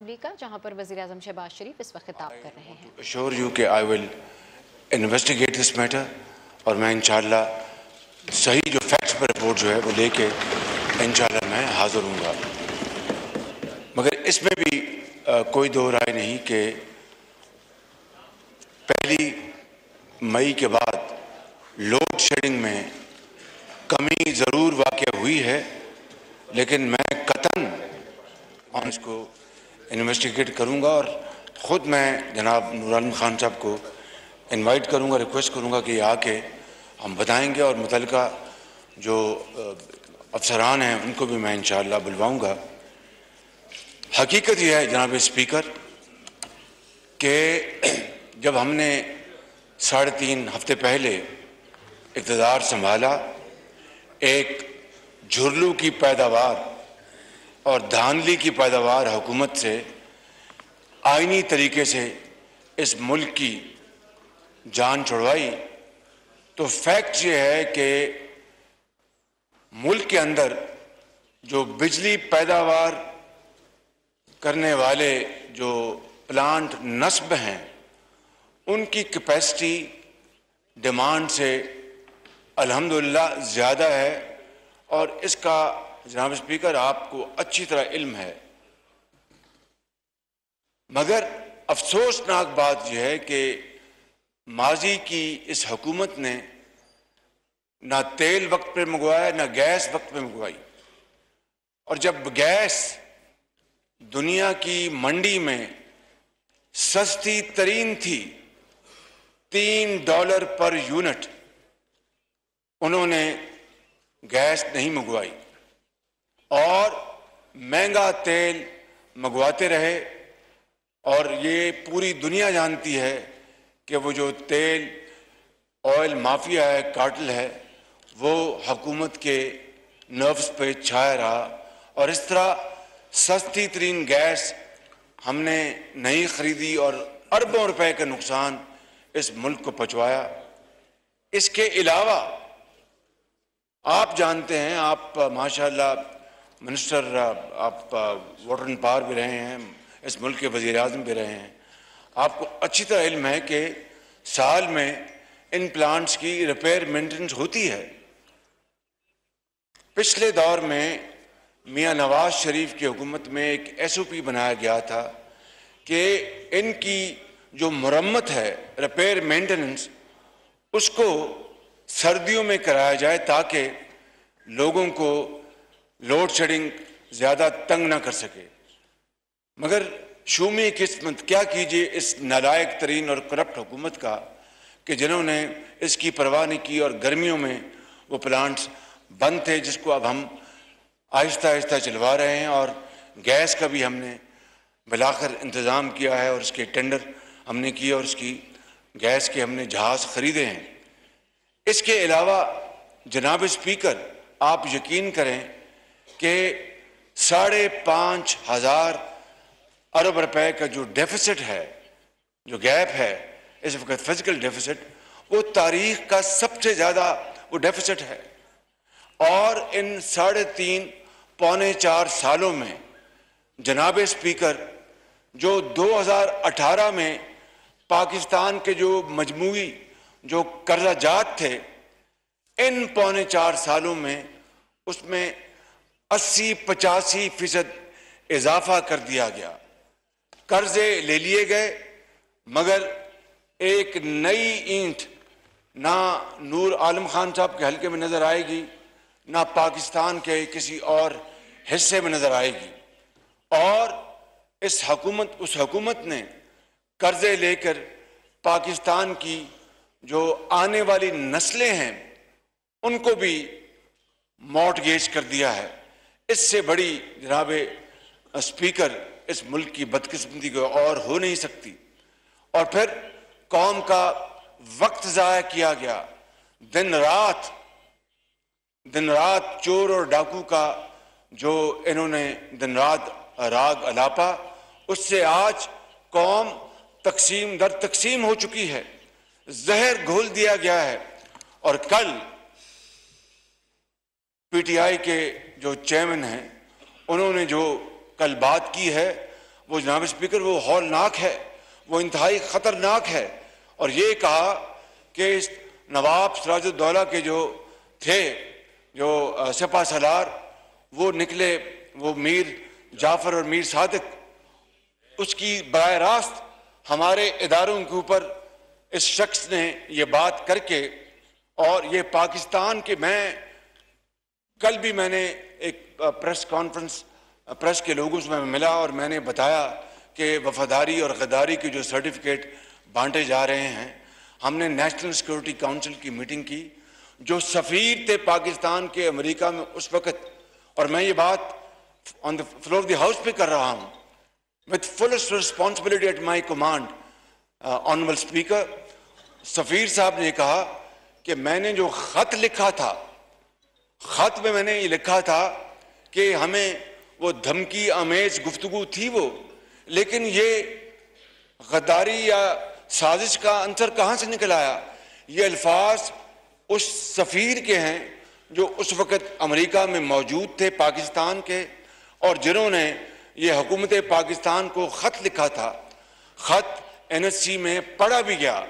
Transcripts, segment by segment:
का, जहां पर वज़ीर-ए-आज़म शहबाज शरीफ इस वक्त खिताब कर रहे हैं। Assure you कि I will investigate this matter और मैं इंशाल्लाह सही जो फैक्ट्स पर रिपोर्ट जो है वो लेके इंशाल्लाह मैं हाजिर हूँगा। मगर इसमें भी कोई दो राय नहीं कि पहली मई के बाद लोड शेडिंग में कमी ज़रूर वाक़या हुई है, लेकिन मैं कतन इसको इन्वेस्टिगेट करूंगा और ख़ुद मैं जनाब नूर आलम खान साहब को इनवाइट करूंगा, रिक्वेस्ट करूंगा कि आके हम बताएंगे और मुतल्लिका जो अफसरान हैं उनको भी मैं इंशाअल्लाह बुलवाऊंगा। हकीकत यह है जनाब स्पीकर कि जब हमने 3.5 हफ्ते पहले इक़्तिदार संभाला, एक झुर्लू की पैदावार और धांधली की पैदावार हुकूमत से आईनी तरीके से इस मुल्क की जान छुड़वाई, तो फैक्ट ये है कि मुल्क के अंदर जो बिजली पैदावार करने वाले जो प्लांट नस्ब हैं उनकी कैपेसिटी डिमांड से अल्हम्दुलिल्लाह ज़्यादा है। और इसका जनाब स्पीकर आपको अच्छी तरह इल्म है, मगर अफसोसनाक बात यह है कि माजी की इस हुकूमत ने ना तेल वक्त पे मंगवाया ना गैस वक्त पे मंगवाई। और जब गैस दुनिया की मंडी में सस्ती तरीन थी, $3 पर यूनिट, उन्होंने गैस नहीं मंगवाई और महंगा तेल मंगवाते रहे। और ये पूरी दुनिया जानती है कि वो जो तेल ऑयल माफिया है, कार्टेल है, वो हुकूमत के नर्व्स पे छाया रहा और इस तरह सस्ती तरीन गैस हमने नहीं खरीदी और अरबों रुपए का नुकसान इस मुल्क को पहुंचवाया। इसके अलावा आप जानते हैं, आप माशाल्लाह मिनिस्टर, आप वाटर एंड पावर भी रहे हैं, इस मुल्क के वज़ीर-ए-आज़म भी रहे हैं, आपको अच्छी तरह इल्म है कि साल में इन प्लांट्स की रिपेयर मेंटेनेंस होती है। पिछले दौर में मियां नवाज शरीफ की हुकूमत में एक SOP बनाया गया था कि इनकी जो मरम्मत है, रिपेयर मेंटेनेंस, उसको सर्दियों में कराया जाए ताकि लोगों को लोड शेडिंग ज़्यादा तंग ना कर सके। मगर शूमी किस्मत, क्या कीजिए इस नालायक तरीन और करप्ट हुकूमत का, कि जिन्होंने इसकी परवाह नहीं की और गर्मियों में वो प्लांट्स बंद थे, जिसको अब हम आहिस्ता आहिस्ता चलवा रहे हैं। और गैस का भी हमने बिलाखिर इंतज़ाम किया है और इसके टेंडर हमने किए और इसकी गैस के हमने जहाज़ ख़रीदे हैं। इसके अलावा जनाब स्पीकर, आप यकीन करें कि 5,500 अरब रुपए का जो डेफिसिट है, जो गैप है इस वक्त, फिजिकल डेफिसिट, वो तारीख का सबसे ज़्यादा वो डेफिसिट है। और इन 3.5 पौने 4 सालों में जनाब स्पीकर, जो 2018 में पाकिस्तान के जो मजमूई जो कर्जा जात थे, इन पौने 4 सालों में उसमें 80-85% इजाफा कर दिया गया। कर्जे ले लिए गए, मगर एक नई ईंट ना नूर आलम खान साहब के हल्के में नजर आएगी, ना पाकिस्तान के किसी और हिस्से में नजर आएगी। और उस हुकूमत ने कर्जे लेकर पाकिस्तान की जो आने वाली नस्लें हैं उनको भी मॉर्टगेज कर दिया है। इससे बड़ी जनाब स्पीकर इस मुल्क की बदकिस्मती को और हो नहीं सकती। और फिर कौम का वक्त ज़ाया किया गया, दिन रात चोर और डाकू का जो इन्होंने दिन रात राग अलापा, उससे आज कौम तकसीम दर तकसीम हो चुकी है, जहर घोल दिया गया है। और कल PTI के जो चेयरमैन हैं उन्होंने जो कल बात की है वो जनाब स्पीकर वो हौलनाक है, वो इंतहाई ख़तरनाक है। और ये कहा कि नवाब सिराजुद्दौला के जो थे जो सिपा सलार वो निकले, वो मीर जाफ़र और मीर सादिक, उसकी बराह रास्त हमारे इदारों के ऊपर इस शख्स ने ये बात करके, और ये पाकिस्तान के, मैं कल भी मैंने एक प्रेस कॉन्फ्रेंस प्रेस के लोगों से मैं मिला और मैंने बताया कि वफादारी और गद्दारी के जो सर्टिफिकेट बांटे जा रहे हैं, हमने नेशनल सिक्योरिटी काउंसिल की मीटिंग की, जो सफ़ीर थे पाकिस्तान के अमेरिका में उस वक़्त, और मैं ये बात on the floor of the house पे कर रहा हूँ with fullest responsibility at my command, honourable speaker, Safeer Sahab ने कहा कि मैंने जो ख़त लिखा था, ख़त में मैंने ये लिखा था कि हमें वो धमकी आमेज गुफ्तगू थी वो, लेकिन ये गद्दारी या साजिश का अंतर कहाँ से निकल आया। ये अल्फाज उस सफ़ीर के हैं जो उस वक़्त अमेरिका में मौजूद थे पाकिस्तान के, और जिन्होंने ये हुकूमत पाकिस्तान को ख़त लिखा था। ख़त NSC में पढ़ा भी गया,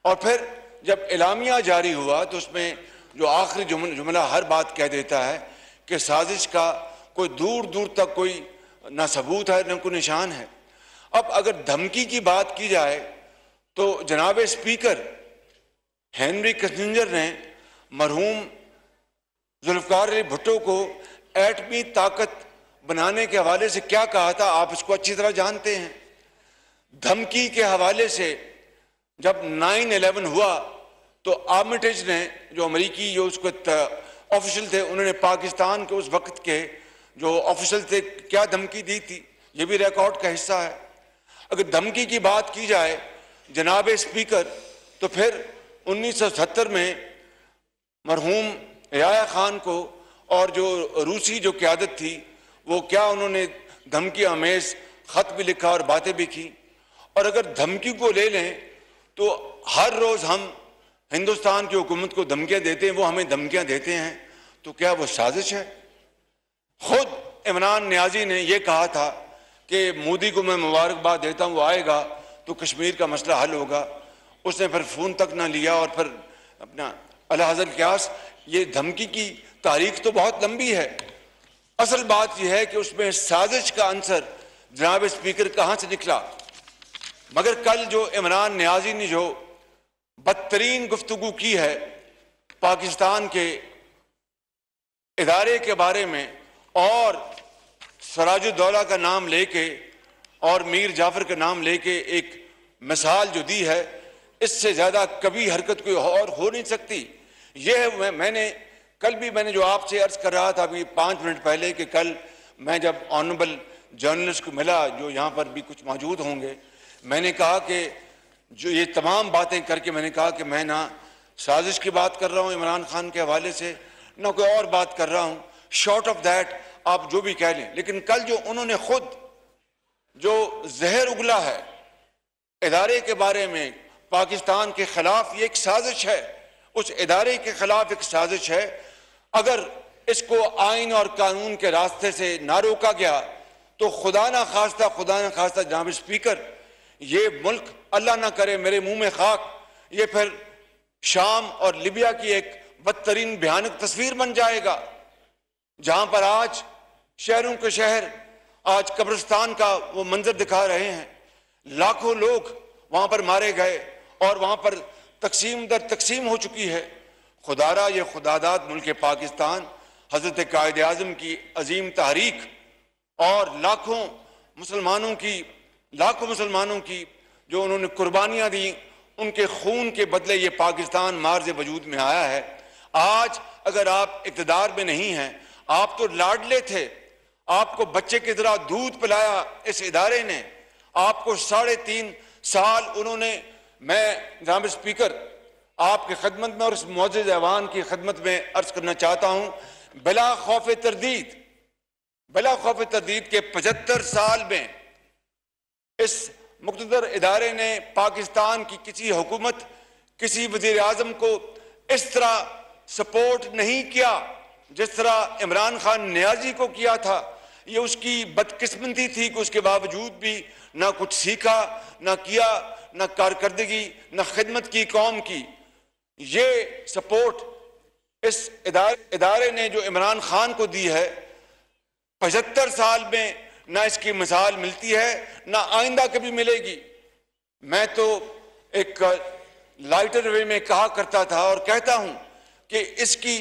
और फिर जब एलामिया जारी हुआ तो उसमें जो आखिरी जुमला हर बात कह देता है कि साजिश का कोई दूर दूर तक कोई ना सबूत है, ना कोई निशान है। अब अगर धमकी की बात की जाए तो जनाब स्पीकर हेनरी किसिंजर ने मरहूम जुल्फ़िकार अली भुट्टो को एटमी ताकत बनाने के हवाले से क्या कहा था, आप इसको अच्छी तरह जानते हैं। धमकी के हवाले से जब 9/11 हुआ तो आर्मिटेज ने, जो अमरीकी जो उसको ऑफिशियल थे, उन्होंने पाकिस्तान के उस वक्त के जो ऑफिशियल थे क्या धमकी दी थी, ये भी रिकॉर्ड का हिस्सा है। अगर धमकी की बात की जाए जनाब स्पीकर, तो फिर 1970 में मरहूम याह्या खान को और जो रूसी जो क़यादत थी वो क्या उन्होंने धमकी आमेज ख़त भी लिखा और बातें भी की। और अगर धमकी को ले लें तो हर रोज़ हम हिंदुस्तान की हुकूमत को धमकियाँ देते हैं, वो हमें धमकियाँ देते हैं, तो क्या वो साजिश है। खुद इमरान नियाज़ी ने यह कहा था कि मोदी को मैं मुबारकबाद देता हूँ, वो आएगा तो कश्मीर का मसला हल होगा। उसने फिर फ़ोन तक ना लिया और फिर अपना अला हज़रत क्यास। ये धमकी की तारीख तो बहुत लंबी है। असल बात यह है कि उसमें साजिश का अंसर जनाब स्पीकर कहाँ से निकला। मगर कल जो इमरान नियाज़ी ने जो बदतरीन गुफ्तगू की है पाकिस्तान के इदारे के बारे में, और सिराजुद्दौला का नाम लेके और मीर जाफ़र का नाम लेके एक मिसाल जो दी है, इससे ज़्यादा कभी हरकत कोई और हो नहीं सकती। यह मैंने कल भी मैंने जो आपसे अर्ज़ कर रहा था अभी 5 मिनट पहले कि कल मैं जब ऑनरेबल जर्नलिस्ट को मिला जो यहाँ पर भी कुछ मौजूद होंगे, मैंने कहा कि जो ये तमाम बातें करके मैंने कहा कि मैं ना साजिश की बात कर रहा हूँ इमरान खान के हवाले से, ना कोई और बात कर रहा हूँ। शॉर्ट ऑफ दैट आप जो भी कह लें, लेकिन कल जो उन्होंने खुद जो जहर उगला है इदारे के बारे में पाकिस्तान के खिलाफ, ये एक साजिश है, उस इदारे के खिलाफ एक साजिश है। अगर इसको आइन और कानून के रास्ते से ना रोका गया तो खुदा ना खास्ता जनाब स्पीकर, ये मुल्क अल्लाह ना करे मेरे मुंह में खाक, ये फिर शाम और लिबिया की एक बदतरीन भयानक तस्वीर बन जाएगा, जहां पर आज शहरों के शहर आज कब्रिस्तान का वो मंजर दिखा रहे हैं। लाखों लोग वहां पर मारे गए और वहां पर तकसीम दर तकसीम हो चुकी है। खुदारा ये खुदादाद मुल्क पाकिस्तान, हजरत कायद आज़म की अजीम तहरीक और लाखों मुसलमानों की जो उन्होंने कुर्बानियां दी, उनके खून के बदले ये पाकिस्तान मार्ज़ वजूद में आया है। आज अगर आप इक़्तिदार में नहीं हैं, आप तो लाडले थे, आपको बच्चे की तरह दूध पिलाया इस इदारे ने, आपको 3.5 साल उन्होंने, मैं जनाब स्पीकर आपकी खिदमत में और इस मुअज़्ज़िज़ ऐवान की खिदमत में अर्ज करना चाहता हूं, बिला खौफ तरदीद के 75 साल में इस मुक़्तदर इदारे ने पाकिस्तान की किसी हुकूमत, किसी वज़ीर आज़म को इस तरह सपोर्ट नहीं किया जिस तरह इमरान खान नियाज़ी को किया था, ये उसकी बदकिस्मती थी कि उसके बावजूद भी ना कुछ सीखा, ना किया, ना कारकर्दगी, ना खिदमत की कौम की। ये सपोर्ट इस इदारे ने जो इमरान खान को दी है 75 साल में ना इसकी मिसाल मिलती है, ना आइंदा कभी मिलेगी। मैं तो एक लाइटर वे में कहा करता था और कहता हूं कि इसकी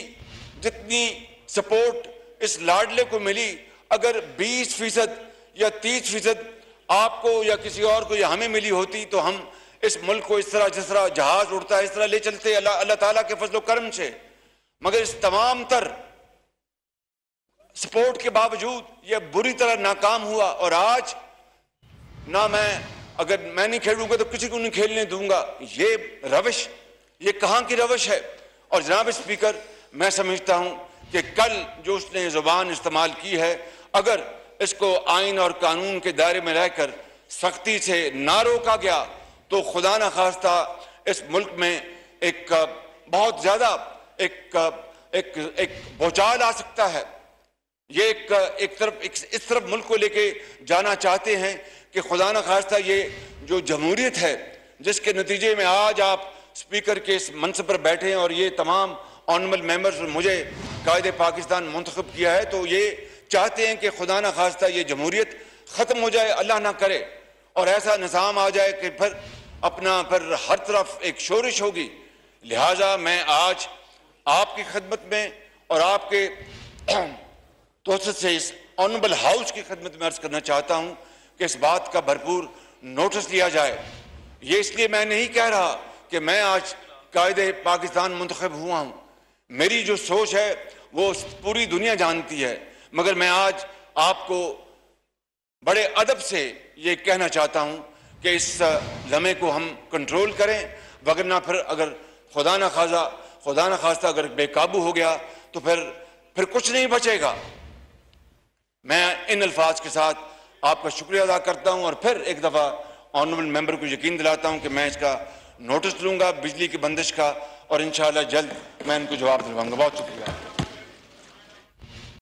जितनी सपोर्ट इस लाडले को मिली, अगर 20% या 30% आपको या किसी और को या हमें मिली होती तो हम इस मुल्क को इस तरह, जिस तरह जहाज उड़ता है इस तरह ले चलते अल्लाह ताला के फजलो करम से। मगर इस तमाम तर सपोर्ट के बावजूद यह बुरी तरह नाकाम हुआ। और आज ना अगर मैं नहीं खेलूंगा तो किसी को नहीं खेलने दूंगा। ये रविश, ये कहां की रविश है? और जनाब स्पीकर, मैं समझता हूं कि कल जो उसने जुबान इस्तेमाल की है, अगर इसको आइन और कानून के दायरे में रहकर सख्ती से ना रोका गया तो खुदा न खास्ता इस मुल्क में एक बहुत ज्यादा एक भूचाल आ सकता है। ये इस तरफ मुल्क को लेके जाना चाहते हैं कि खुदा न खास्ता ये जो जमहूरियत है, जिसके नतीजे में आज आप स्पीकर के इस मंच पर बैठे हैं और ये तमाम ऑनरेबल मेंबर्स मुझे कायदे पाकिस्तान मुंतखब किया है, तो ये चाहते हैं कि खुदा न खास्ता ये जमहूरियत खत्म हो जाए, अल्लाह ना करे, और ऐसा निज़ाम आ जाए कि फिर हर तरफ एक शोरिश होगी। लिहाजा मैं आज आपकी खिदमत में और आपके तोसत से इस ऑनरेबल हाउस की खिदमत में अर्ज करना चाहता हूं कि इस बात का भरपूर नोटिस लिया जाए। ये इसलिए मैं नहीं कह रहा कि मैं आज कायदे पाकिस्तान मुंतखब हुआ हूं, मेरी जो सोच है वो पूरी दुनिया जानती है, मगर मैं आज आपको बड़े अदब से ये कहना चाहता हूं कि इस लम्हे को हम कंट्रोल करें, वगरना फिर अगर खुदा न खास्ता अगर बेकाबू हो गया तो फिर कुछ नहीं बचेगा। मैं इन अल्फाज के साथ आपका शुक्रिया अदा करता हूं और फिर एक दफा ऑनरेबल मेंबर को यकीन दिलाता हूं कि मैं इसका नोटिस लूंगा बिजली की बंदिश का, और इंशाअल्लाह जल्द मैं इनको जवाब दिलवाऊंगा। बहुत शुक्रिया।